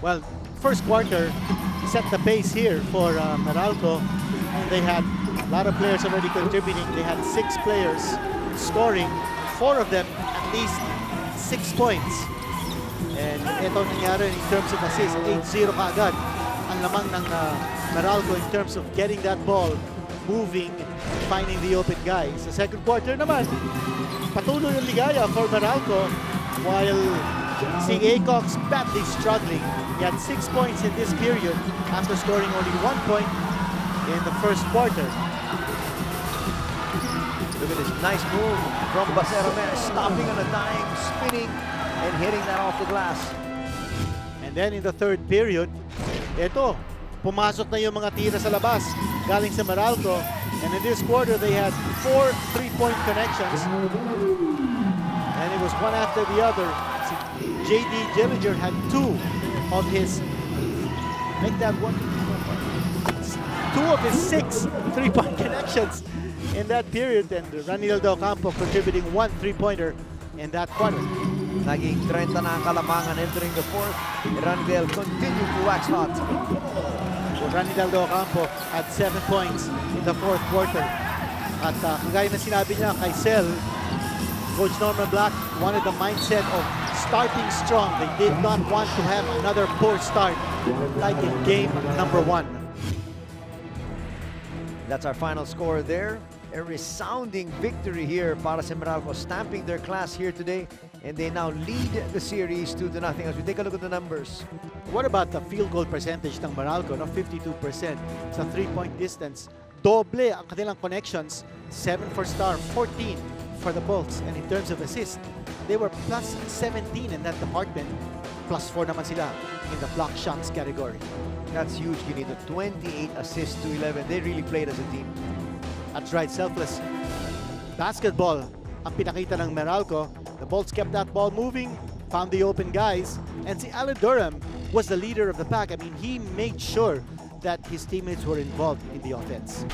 Well, first quarter set the pace here for Meralco, and they had a lot of players already contributing. They had 6 players scoring, 4 of them at least 6 points. And ito nangyari in terms of assists, 8-0 kaagad ang lamang ng Meralco in terms of getting that ball moving, finding the open guy. Sa second quarter naman, patuloy ang ligaya for Meralco while si Acox badly struggling. He had 6 points in this period after scoring only 1 point in the first quarter. Look at this nice move from Basero Menes, stopping on a dime, spinning, and hitting that off the glass. And then in the third period, ito, pumasok na yung mga tira sa labas galing sa Meralco. And in this quarter, they had 4 3-point connections. And it was one after the other. J.D. Dillinger had 2 of his, make that one, 2 of his 6 3-point connections in that period. And Ranil Ocampo contributing 1 3-pointer in that quarter. Naging 30 na ang kalamangan entering the fourth. Ranil continued to wax hot. So Ranil Ocampo had 7 points in the fourth quarter. At kagaya na sinabi niya kay Sel, Coach Norman Black wanted the mindset of starting strong. They did not want to have another poor start like in game number 1. That's our final score there. A resounding victory here para sa Meralco, stamping their class here today, and they now lead the series 2-0 as we take a look at the numbers. What about the field goal percentage ng Meralco? No, 52% sa 3-point distance. Doble ang kanilang connections, 7 for Star, 14 for the Bolts. And in terms of assist, they were plus 17 in that department. Plus 4 naman sila in the block shots category. That's huge, Ginito. 28 assists to 11. They really played as a team. That's right, selfless basketball ang pinakita ng Meralco. The Bolts kept that ball moving, found the open guys, and si Alan Durham was the leader of the pack. I mean, he made sure that his teammates were involved in the offense.